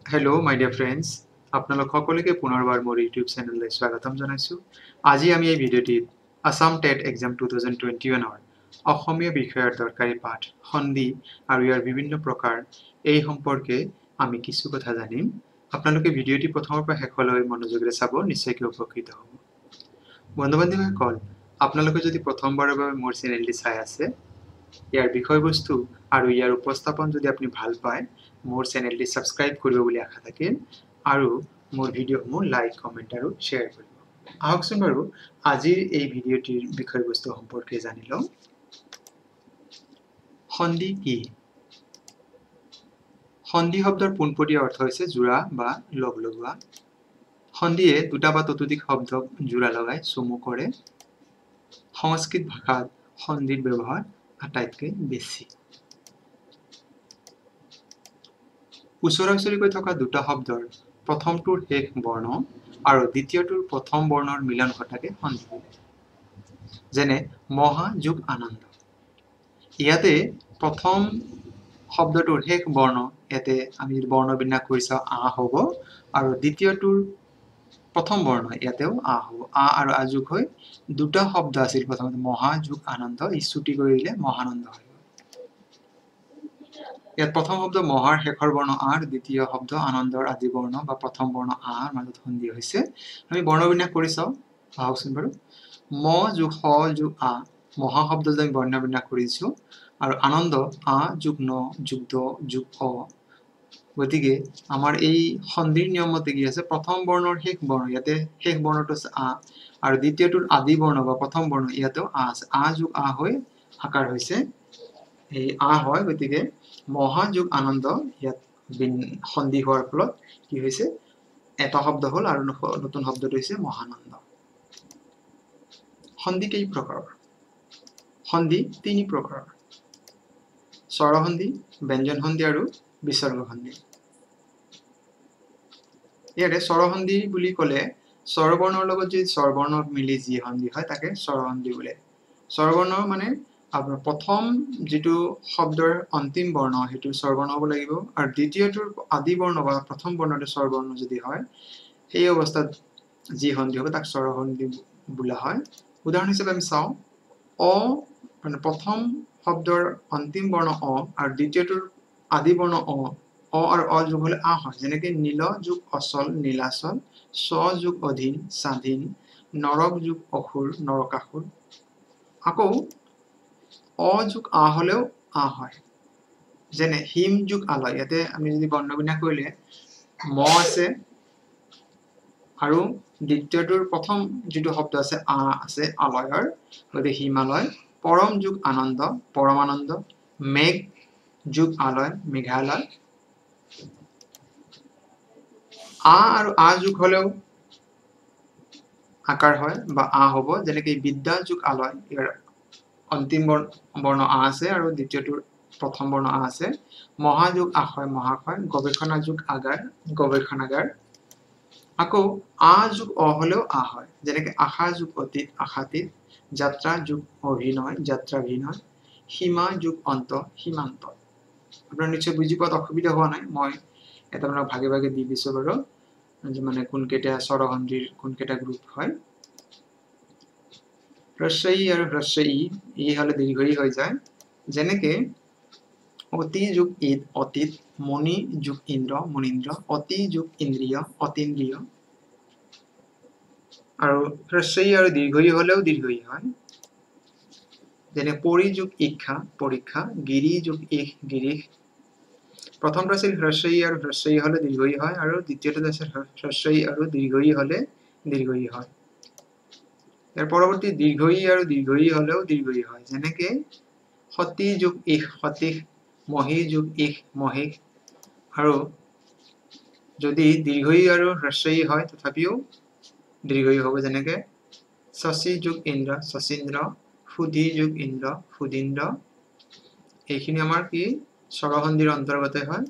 Hello, my dear friends. আপোনালোক সকলোকে পুনৰবাৰ মোৰ ইউটিউব চেনেললৈ স্বাগতম জনাইছোঁ। আজি আমি এই ভিডিঅ'টিত আসাম টেট এক্সাম 2021ৰ অসমীয়া বিষয়ৰ দৰকাৰী পাঠ সন্ধি আৰু ইয়াৰ বিভিন্ন প্ৰকাৰ এই সম্পৰ্কে আমি কিছু কথা জানিম। আপোনালোকে ভিডিঅ'টি প্ৰথমৰ পৰা শেষলৈ মনোযোগেৰে চাব, নিশ্চয়কৈ উপকৃত হ'ব। বন্ধু-বান্ধৱীসকল, আপোনালোকে যদি প্ৰথমবাৰৰ বাবে মোৰ চেনেলটি চাই আছে, ইয়াৰ বিষয়বস্তু আৰু ইয়াৰ উপস্থাপন যদি আপুনি ভাল পায়, মোৰ চেনেলটি সাবস্ক্ৰাইব কৰিব বুলি আশা থাকিল আৰু মোৰ ভিডিঅ'সমূহ লাইক, কমেন্ট আৰু শ্বেয়াৰ কৰিব। আহকচোন বাৰু আজিৰ এই ভিডিঅ'টিৰ বিষয়বস্তু সম্পৰ্কে জানি লওঁ। সন্ধি কি? সন্ধি শব্দৰ পোনপটীয়া অৰ্থ হৈছে জোৰা বা লগ লগোৱা। সন্ধিয়ে দুটা বা ততোধিক শব্দক জোৰা লগাই চমু কৰে। সংস্কৃত ভাষাত সন্ধিৰ ব্যৱহাৰ আটাইতকৈ বেছি। ওচৰা-ওচৰিকৈ থকা দুটা শব্দৰ প্ৰথমটোৰ শেষ বৰ্ণ আৰু দ্বিতীয়টোৰ প্ৰথম বৰ্ণৰ মিলন ঘটাকে সন্ধি বোলে। যেনে মহা যোগ আনন্দ। ইয়াতে প্ৰথম শব্দটোৰ শেষ বৰ্ণ, ইয়াতে আমি বৰ্ণ বিন্যাস কৰি চাওঁ আ হ'ব, আৰু দ্বিতীয়টোৰ প্ৰথম বৰ্ণ ইয়াতেও আ হ'ব। আ আৰু আ যোগ হৈ দুটা শব্দ আছিল প্ৰথমতে মহা যোগ আনন্দ, ই ছুটি কৰি দিলে মহানন্দ হয়। ইয়াত প্ৰথম শব্দ মহাৰ শেষৰ বৰ্ণ আ আৰু দ্বিতীয় শব্দ আনন্দৰ আদি বৰ্ণ বা প্ৰথম বৰ্ণ আৰ মাজত সন্ধি হৈছে। আমি বৰ্ণবিন্যাস কৰি চাওঁ, আহকচোন বাৰু। ম যোগ স যোগ আ, মহা শব্দ আমি বৰ্ণবিন্যাস কৰিছো, আৰু আনন্দ আ যোগ ন যোগ দ যোগ অ। গতিকে আমাৰ এই সন্ধিৰ নিয়মতে কি আছে, প্ৰথম বৰ্ণৰ শেষ বৰ্ণ, ইয়াতে শেষ বৰ্ণটো আছে আ, আৰু দ্বিতীয়টোৰ আদি বৰ্ণ বা প্ৰথম বৰ্ণ ইয়াতেও আ আছে। আ যোগ আ হৈ আকাৰ হৈছে এই আ হয়। গতিকে মহা যোগ আনন্দ ইয়াত সন্ধি হোৱাৰ ফলত কি হৈছে, এটা শব্দ হ'ল আৰু নতুন শব্দটো হৈছে মহানন্দ। সন্ধি কেই প্ৰকাৰৰ? সন্ধি তিনি প্ৰকাৰৰ: স্বৰসন্ধি, ব্যঞ্জন সন্ধি আৰু বিসৰ্গ সন্ধি। ইয়াতে স্বৰসন্ধি বুলি ক'লে স্বৰবৰ্ণৰ লগত যদি স্বৰবৰ্ণ মিলি যি সন্ধি হয় তাকে স্বৰসন্ধি বোলে। স্বৰবৰ্ণ মানে আপোনাৰ প্ৰথম যিটো শব্দৰ অন্তিম বৰ্ণ সেইটো স্বৰবৰ্ণ হ'ব লাগিব, আৰু দ্বিতীয়টোৰ আদি বৰ্ণ বা প্ৰথম বৰ্ণটো স্বৰবৰ্ণ যদি হয়, সেই অৱস্থাত যি সন্ধি হ'ব তাক স্বৰসন্ধি বোলা হয়। উদাহৰণ হিচাপে আমি চাওঁ, অ মানে প্ৰথম শব্দৰ অন্তিম বৰ্ণ অ আৰু দ্বিতীয়টোৰ আদি বৰ্ণ অ, অ আৰু অ যোগ হলে আ হয়। যেনেকে নীল যোগ অচল নীলাচল, স যোগ অধীন স্বাধীন, নৰক যোগ অসুৰ নৰকাসুৰ। আকৌ অ যোগ আ হলেও আ হয়। যেনে হিম যোগ আলয়, ইয়াতে আমি যদি বৰ্ণবিন্যাস কৰিলে ম আছে আৰু দ্বিতীয়টোৰ প্ৰথম যিটো শব্দ আছে আ আছে আলয়ৰ, গতিকে হিমালয়। পৰম যোগ আনন্দ পৰমানন্দ, মেঘ যোগ আলয় মেঘালয়। আ আৰু আ যোগ হলেও আকাৰ হয় বা আ হ'ব। যেনেকে বিদ্যা যোগ আলয়, ইয়াৰ অন্তিম বৰ্ণ আ আছে আৰু দ্বিতীয়টোৰ প্ৰথম বৰ্ণ আ আছে। মহাযোগ আশয় মহাশয়, গৱেষণা যোগ আগাৰ গৱেষণাগাৰ। আকৌ আ যোগ অ হলেও আ হয়। যেনেকে আশা যোগ অতীত আশাতীত, যাত্ৰা যোগ অভিনয় যাত্ৰাভিনয়, সীমা যোগ অন্ত সীমান্ত। আপোনাৰ নিশ্চয় বুজি পোৱাত অসুবিধা হোৱা নাই, মই এটা আপোনাক ভাগে ভাগে দি দিছো বাৰু, মানে কোনকেইটা স্বৰসন্ধিৰ কোনকেইটা গ্ৰুপ হয়। হ্ৰস্ব ই আৰু হ্ৰস্ব ই হলে দীৰ্ঘ ই হৈ যায়। যেনেকে অতি যোগ ঈদ অতীত, মণি যোগ ইন্দ্ৰ মণীন্দ্ৰ, অতি যোগ ইন্দ্ৰিয় অতীন্দ্ৰিয়। আৰু হ্ৰস্ব ই আৰু দীৰ্ঘ ই হলেও দীৰ্ঘ ই হয়। যেনে পৰি যোগ ইক্ষা পৰীক্ষা, গিৰি যোগ ইশ গিৰিশ। প্ৰথমটো আছিল হ্ৰস্ব ই আৰু হ্ৰস্ব ই হলে দীৰ্ঘ ই হয়, আৰু দ্বিতীয়টো আছিল হ্ৰস্ব ই আৰু দীৰ্ঘ ই হলে দীৰ্ঘ ই হয়। ইয়াৰ পৰৱৰ্তী দীৰ্ঘ ই আৰু দীৰ্ঘ ই হলেও দীৰ্ঘ ই হয়। যেনেকে সতী যোগ ইশ সতীশ, মহী যোগ ইশ মহিষ। আৰু যদি দীৰ্ঘ ই আৰু হ্ৰস্ব ই হয় তথাপিও দীৰ্ঘ ই হ'ব। যেনেকে শশী যোগ ইন্দ্ৰ শশীন্দ্ৰ, সুধি যোগ ইন্দ্ৰ সুধীন্দ্ৰ। এইখিনি আমাৰ কি স্বৰসন্ধিৰ অন্তৰ্গতে হয়।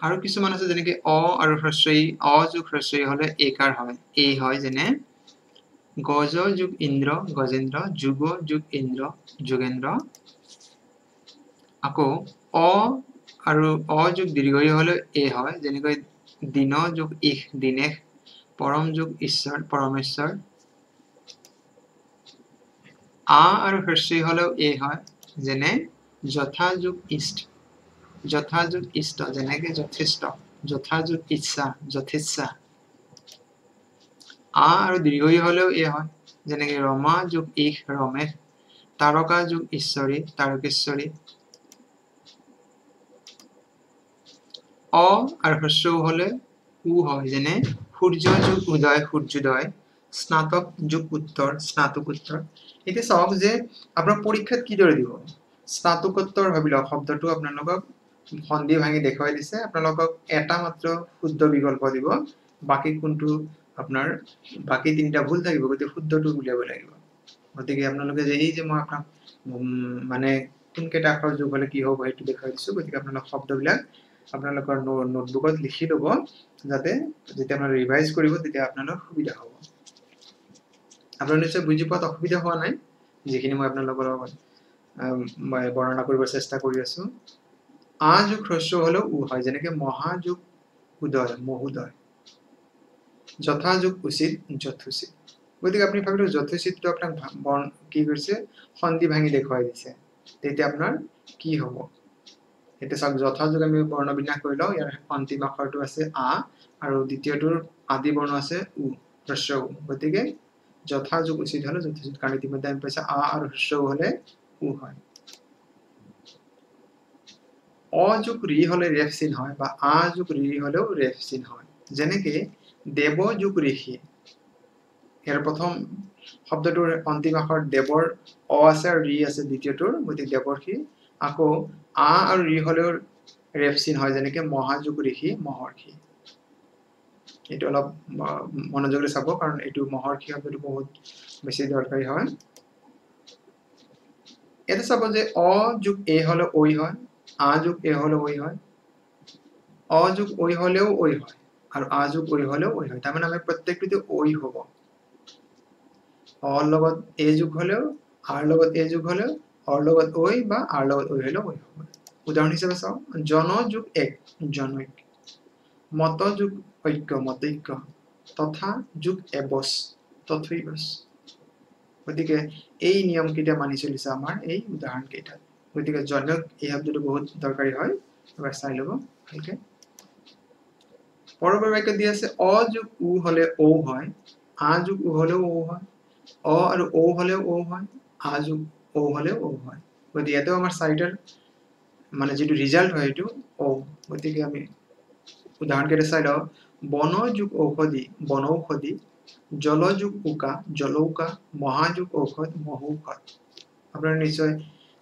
আৰু কিছুমান আছে যেনেকে অ আৰু হ্ৰস্ব ই, অ যোগ হ্ৰস্ব ই হলে এইকাৰ হয় এই হয়। যেনে গজ যোগ ইন্দ্ৰ গজেন্দ্ৰ, যুগ যোগ ইন্দ্ৰ যোগেন্দ্ৰ। আকৌ অ আৰু অ যোগ দীৰ্ঘ ই হলে এ হয় যেনেকৈ দিন যোগ ইহ দিনেশ পৰম যোগ ঈশ্বৰ পৰমেশ্বৰ আ আৰু হ্ৰস্ব ই হলেও এ হয় যেনে যথা যোগ ইষ্ট যথা যোগ ইষ্ট যেনেকৈ যথেষ্ট যথা যোগ ইচ্ছা যথেচ্ছা আ আৰু দীৰ্ঘ ই হলেও এ হয় যেনেকৈ ৰমা যোগ ইহ ৰমেশ তাৰকা যোগ ঈশ্বৰী তাৰকেশ্বৰী অ আৰু হ্ৰস্ব উ হলে উ হয় যেনে সূৰ্য যোগ উদয় সূৰ্যোদয় স্নাতক যোগ উত্তৰ স্নাতকোত্তৰ এতিয়া চাওক যে আপোনাৰ পৰীক্ষাত কিদৰে দিব স্নাতকোত্তৰ ভাবি লওক শব্দটো আপোনালোকক সন্ধি ভাঙি দেখুৱাই দিছে আপোনালোকক এটা মাত্ৰ শুদ্ধ বিকল্প দিব বাকি কোনটো আপোনাৰ বাকি তিনিটা ভুল থাকিব গতিকে শুদ্ধটো উলিয়াব লাগিব গতিকে আপোনালোকে যে এই যে মই আপোনাক মানে কোনকেইটা আখৰ যোগ হলে কি হ'ব সেইটো দেখুৱাই দিছো গতিকে আপোনালোক শব্দবিলাক আপোনালোকৰ নোটবুকত লিখি ল'ব যাতে যেতিয়া আপোনাৰ ৰিভাইজ কৰিব তেতিয়া আপোনালোকৰ সুবিধা হ'ব আপোনালোকে নিশ্চয় বুজি পোৱাত অসুবিধা হোৱা নাই যিখিনি মই আপোনালোকৰ লগত মই বৰ্ণনা কৰিব চেষ্টা কৰি আছো আ যোগ হ্ৰস্ব হলেও উ হয় যেনেকৈ মহা যোগ উদয় মহোদয় যথা যোগ উচিত যথোচিত গতিকে আপুনি ভাবিলো যথোচিতটো আপোনাক কি কৰিছে সন্ধি ভাঙি দেখুৱাই দিছে তেতিয়া আপোনাৰ কি হ'ব এতিয়া চাওক যথা যোগ আমি বৰ্ণ বিন্যাস কৰি লওঁ ইয়াৰ অন্তিম আখৰটো আছে আ আৰু দ্বিতীয়টোৰ আদি বৰ্ণ আছে উ হ্ৰস্ব উ গতিকে যথা যোগ উচিত হলে যথোচিত কাৰণ ইতিমধ্যে আমি পাইছে আ আৰু হ্ৰস্ব উ হলে উ হয় অ যোগ ৰি হলে ৰেফ চিন হয় বা আ যোগ ৰি হলেও ৰেফ চিন হয় যেনেকৈ দেৱ যোগ ঋষি ইয়াৰ প্ৰথম শব্দটোৰ অন্তিম আখৰ দেৱৰ অ আছে আৰু ৰি আছে দ্বিতীয়টোৰ গতিকে দেৱৰ্ষি আকৌ আ আৰু ৰি হলেও ৰেফ চিন হয় যেনেকৈ মহাযোগ ঋষি মহৰ্ষি এইটো অলপ মনোযোগৰে চাব কাৰণ এইটো মহৰ্ষি শব্দটো বহুত বেছি দৰকাৰী হয় এটা চাব যে অ যোগ এ হলে ঐ হয় আ যোগ এ হলে ঐ হয় অ যোগ ঐ হলেও ঐ হয় আৰু আ যোগ ঐ হলেও ঐ হয় তাৰমানে আমাৰ প্ৰত্যেকটোতে ঐ হ'ব অৰ লগত এ যোগ হলেও আৰ লগত এ যোগ হলেও অৰ লগত ঐ বা আৰ লগত ঐ হলেও ঐ হ'ব উদাহৰণ হিচাপে চাওঁ জন যোগ এক জনৈক মত যোগ ঐক্য মতৈক্য তথা যোগ এবচ তথৈবচ গতিকে এই নিয়ম কেইটা মানি চলিছে আমাৰ এই উদাহৰণ কেইটাত গতিকে জনক এই শব্দটো বহুত দৰকাৰী হয় এবাৰ চাই ল'ব ভালকে পৰৱৰ্তী বাক্য দি আছে অ যোগ উ হলে ঔ হয় আ যোগ উ হলেও ঔ হয় অ আৰু ঔ হলেও ঔ হয় আ যোগ ঔ হলেও ঔ হয় গতিকে ইয়াতেও আমাৰ চাৰিটাৰ মানে যেটো ৰিজাল্ট হয় এইটো ঔ গতিকে আমি উদাহৰণ কেইটা চাই লওঁ বন যোগ ঔষধি বনৌষধি জল যোগ উকা জলৌকা মহাযোগ ঔষধ মহৌষধ আপোনাৰ নিশ্চয়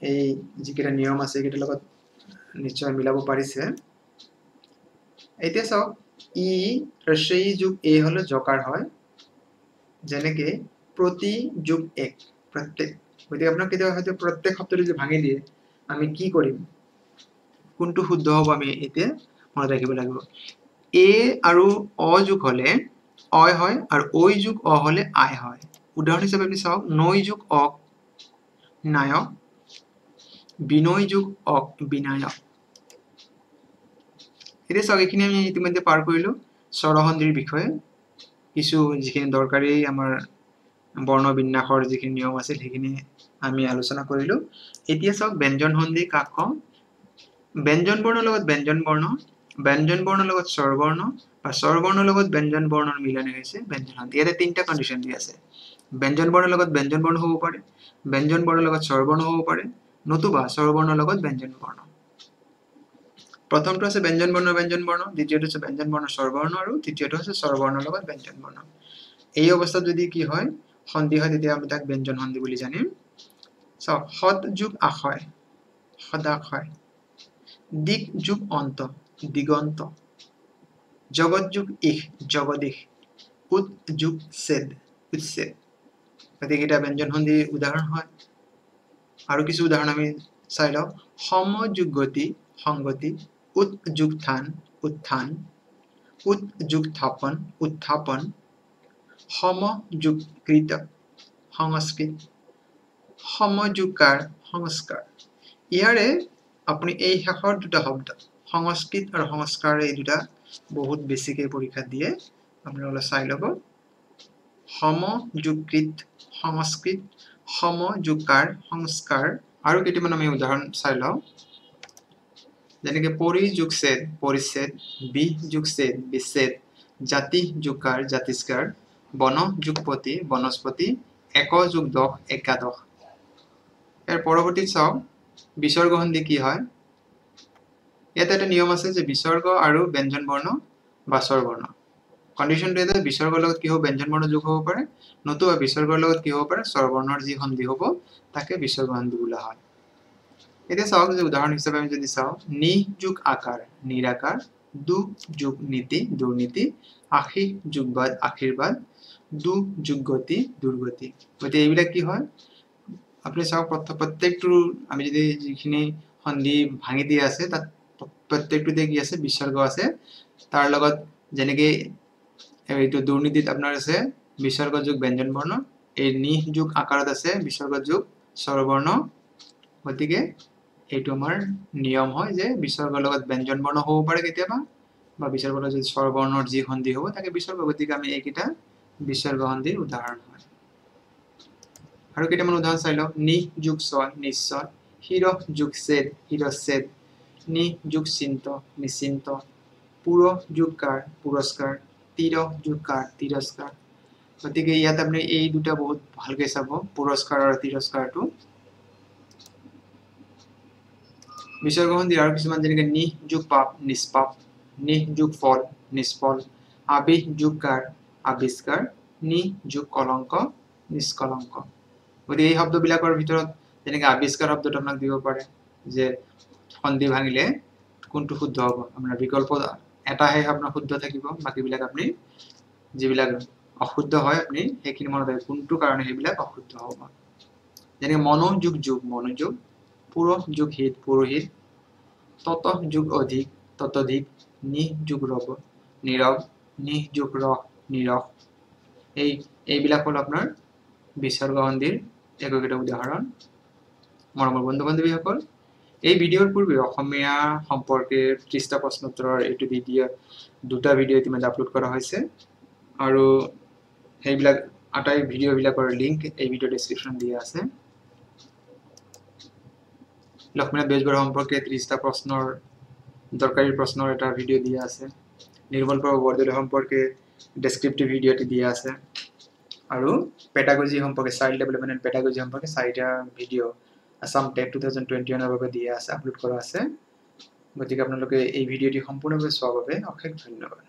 এই যিকেইটা নিয়ম আছে এইকেইটাৰ লগত নিশ্চয় মিলাব পাৰিছে এতিয়া চাওক ই হ্ৰস্ব ই যোগ এ হলে জকাৰ হয় যেনেকৈ প্ৰতি যোগ এক প্ৰত্যেক গতিকে আপোনাক কেতিয়াবা হয়তো প্ৰত্যেক শব্দটো যদি ভাঙি দিয়ে আমি কি কৰিম কোনটো শুদ্ধ হ'ব আমি এতিয়া মনত ৰাখিব লাগিব এ আৰু অ যোগ হলে অয় হয় আৰু ঐ যোগ অ হলে আই হয় উদাহৰণ হিচাপে আপুনি চাওক নৈ যোগ অক নায়ক বিনয় যোগ অক বিনায়ক এতিয়া চাওক এইখিনি আমি ইতিমধ্যে পাৰ কৰিলো স্বৰসন্ধিৰ বিষয়ে কিছু যিখিনি দৰকাৰী আমাৰ বৰ্ণ বিন্যাসৰ যিখিনি নিয়ম আছিল সেইখিনি আমি আলোচনা কৰিলো এতিয়া চাওক ব্যঞ্জন সন্ধি কাক কওঁ ব্যঞ্জন বৰ্ণৰ লগত ব্যঞ্জন বৰ্ণৰ লগত স্বৰবৰ্ণ বা স্বৰবৰ্ণৰ লগত ব্যঞ্জন বৰ্ণৰ মিলন হৈছে ব্যঞ্জন সন্ধি ইয়াতে তিনিটা কণ্ডিশ্যন দি আছে ব্যঞ্জন বৰ্ণৰ লগত ব্যঞ্জন বৰ্ণ হ'ব পাৰে ব্যঞ্জন বৰ্ণৰ লগত স্বৰবৰ্ণ হ'ব পাৰে নতুবা স্বৰবৰ্ণৰ লগত ব্যঞ্জন বৰ্ণ প্ৰথমটো আছে ব্যঞ্জন বৰ্ণ দ্বিতীয়টো আছে ব্যঞ্জন বৰ্ণ স্বৰবৰ্ণ আৰু তৃতীয়টো আছে স্বৰবৰ্ণৰ লগত ব্যঞ্জন বৰ্ণ এই অৱস্থাত যদি কি হয় সন্ধি হয় তেতিয়া আমি তাক ব্যঞ্জন সন্ধি বুলি জানিম চাওক সৎ যোগ আশয় সদাশয় দিক যোগ অন্ত দিগন্ত জগত যোগ ইহ জগদিশ উৎ যোগ ছেদ উচ্ছেদ গতিকে এটা ব্যঞ্জন সন্ধিৰ উদাহৰণ হয় আৰু কিছু উদাহৰণ আমি চাই লওঁ সম যোগ গতি সংগতি উৎ যোগ থান উত্থান উৎ যোগ থাপন উত্থাপন সম যোগ কৃত সংস্কৃত সমযোগকাৰ সংস্কাৰ ইয়াৰে আপুনি এই শেষৰ দুটা শব্দ সংস্কৃত আৰু সংস্কাৰ এই দুটা বহুত বেছিকৈ পৰীক্ষা দিয়ে আপোনালোকে চাই ল'ব সম যোগকৃত সংস্কৃত সম যোগকাৰ সংস্কাৰ আৰু কেইটামান আমি উদাহৰণ চাই লওঁ যেনেকৈ পৰি যোগছেদ পৰিচ্ছেদ বি যোগছেদ বিচ্ছেদ জাতি যোগকাৰ জাতিস্কাৰ বন যোগপতি বনস্পতি এক যোগ দহ একাদশ ইয়াৰ পৰৱৰ্তীত চাওক বিসৰ্গ সন্ধি কি হয় ইয়াতে এটা নিয়ম আছে যে বিসৰ্গ আৰু ব্যঞ্জন বৰ্ণ বা স্বৰবৰ্ণ কন্ডিশনটো এটা বিসৰ্গৰ লগত কি হ'ব ব্যঞ্জন বৰ্ণ যোগ হ'ব পাৰে নতুবা বিসৰ্গৰ লগত কি হ'ব পাৰে স্বৰবৰ্ণৰ যি সন্ধি হ'ব তাকে বিসৰ্গ সন্ধি বোলা হয় এতিয়া চাওক যে উদাহৰণ হিচাপে আমি যদি চাওঁ নি যোগ আকাৰ নিৰাকাৰ দু যোগ নীতি দুৰ্নীতি আশী যোগবাদ আশীৰ্বাদ দু যোগ গতি দুৰ্গতি গতিকে এইবিলাক কি হয় আপুনি চাওক প্ৰত্যেকটো আমি যদি যিখিনি সন্ধি ভাঙি দিয়া আছে তাত প্ৰত্যেকটোতে কি আছে বিসৰ্গ আছে তাৰ লগত যেনেকৈ এইটো দুৰ্নীতিত আপোনাৰ আছে বিসৰ্গ যোগ ব্যঞ্জন বৰ্ণ এই নি যোগ আকাৰত আছে বিসৰ্গ যোগ স্বৰবৰ্ণ গতিকে এইটো আমাৰ নিয়ম হয় যে বিসৰ্গৰ লগত ব্যঞ্জন বৰ্ণ হ'ব পাৰে কেতিয়াবা বা বিসৰ্গৰ লগত যদি স্বৰবৰ্ণৰ যি সন্ধি হ'ব তাকে বিসৰ্গ গতিকে আমি এইকেইটা বিসৰ্গ সন্ধিৰ উদাহৰণ হয় আৰু কেইটামান উদাহৰণ চাই লওক নি যোগ ছয় নিশ্চয় হিৰ যোগ ছেদ হিৰচ্ছেদ নি যোগ চিন্ত নিশ্চিন্ত পুৰ যোগ কাৰ পুৰস্কাৰ তীৰ যোগ কাৰ তিৰস্কাৰ গতিকে ইয়াত আপুনি এই দুটা বহুত ভালকৈ চাব পুৰস্কাৰ আৰু তিৰস্কাৰটো বিসৰ্গ সন্ধি আৰু কিছুমান যেনেকৈ নি যোগ পাপ নিষ্পাপ নি যোগ ফল নিষ্ফল আবিহ যোগ কাৰ আবিষ্কাৰ নি যোগ কলংক নিষ্কলংক গতিকে এই শব্দবিলাকৰ ভিতৰত যেনেকৈ আবিষ্কাৰ শব্দটো আপোনাক দিব পাৰে যে সন্ধি ভাঙিলে কোনটো শুদ্ধ হ'ব আপোনাৰ বিকল্প এটাহে আপোনাৰ শুদ্ধ থাকিব বাকীবিলাক আপুনি যিবিলাক অশুদ্ধ হয় আপুনি সেইখিনি মনত ৰাখিব কোনটো কাৰণে সেইবিলাক অশুদ্ধ হ'ব যেনেকৈ মনোযোগ যোগ মনোযোগ পুৰুষ যোগ হিত পুৰোহিত তত যোগ অধিক ততোধিক নি যোগ ৰব নীৰৱ নি যোগ ৰস নিৰস এইবিলাক হ'ল আপোনাৰ বিসৰ্গ সন্ধিৰ একোটা উদাহৰণ মৰমৰ বন্ধু বান্ধৱীসকল এই ভিডিঅ'ৰ পূৰ্বে অসমীয়া সম্পৰ্কে 30টা প্ৰশ্নোত্তৰৰ এইটো দুটা ভিডিঅ' ইতিমধ্যে আপলোড কৰা হৈছে আৰু সেইবিলাক আটাই ভিডিঅ'বিলাকৰ লিংক এই ভিডিঅ' ডেছক্ৰিপশ্যন দিয়া আছে লক্ষ্মীনাথ বেজবৰুৱা সম্পৰ্কে 30টা প্ৰশ্নৰ দৰকাৰী প্ৰশ্নৰ এটা ভিডিঅ' দিয়া আছে নিৰ্মল প্ৰভা বৰদলৈ সম্পৰ্কে ডেছক্ৰিপটিভ ভিডিঅ' এটি দিয়া আছে আৰু পেডাগজি সম্পৰ্কে চাইল্ড ডেভেলপমেণ্ট এণ্ড পেডাগজি সম্পৰ্কে 4টা ভিডিঅ' আসাম টেট 2021 বাবে দিয়া আছে আপলোড কৰা আছে গতিকে আপোনালোকে এই ভিডিঅ'টি সম্পূৰ্ণভাৱে চোৱাৰ বাবে অশেষ ধন্যবাদ